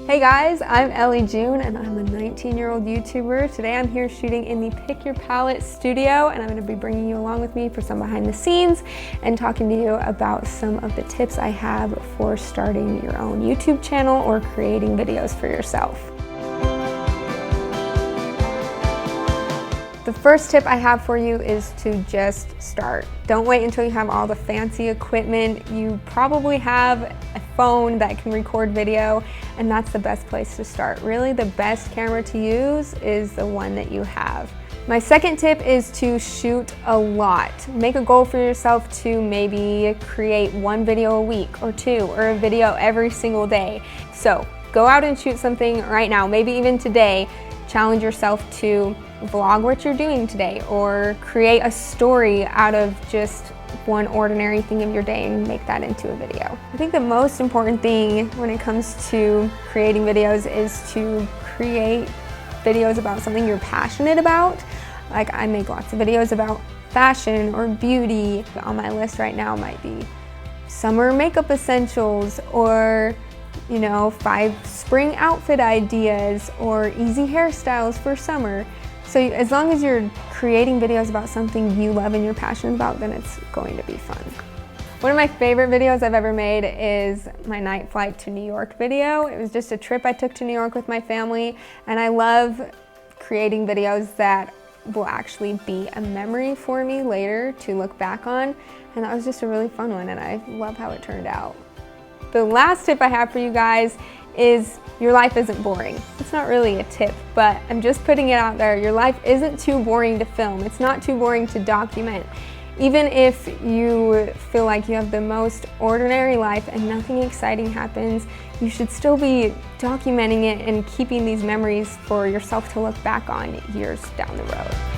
Hey guys, I'm Ellie June and I'm a 19-year-old YouTuber. Today I'm here shooting in the Pick Your Palette studio and I'm going to be bringing you along with me for some behind the scenes and talking to you about some of the tips I have for starting your own YouTube channel or creating videos for yourself. The first tip I have for you is to just start. Don't wait until you have all the fancy equipment. You probably have a phone that can record video, and that's the best place to start. Really, the best camera to use is the one that you have. My second tip is to shoot a lot. Make a goal for yourself to maybe create one video a week or two, or a video every single day. So go out and shoot something right now, maybe even today. Challenge yourself to vlog what you're doing today or create a story out of just one ordinary thing of your day and make that into a video. I think the most important thing when it comes to creating videos is to create videos about something you're passionate about. Like I make lots of videos about fashion or beauty. On my list right now might be summer makeup essentials or 5 spring outfit ideas or easy hairstyles for summer. So as long as you're creating videos about something you love and you're passionate about, then it's going to be fun. One of my favorite videos I've ever made is my night flight to New York video. It was just a trip I took to New York with my family, and I love creating videos that will actually be a memory for me later to look back on, and that was just a really fun one, and I love how it turned out. The last tip I have for you guys is your life isn't boring. It's not really a tip, but I'm just putting it out there. Your life isn't too boring to film. It's not too boring to document. Even if you feel like you have the most ordinary life and nothing exciting happens, you should still be documenting it and keeping these memories for yourself to look back on years down the road.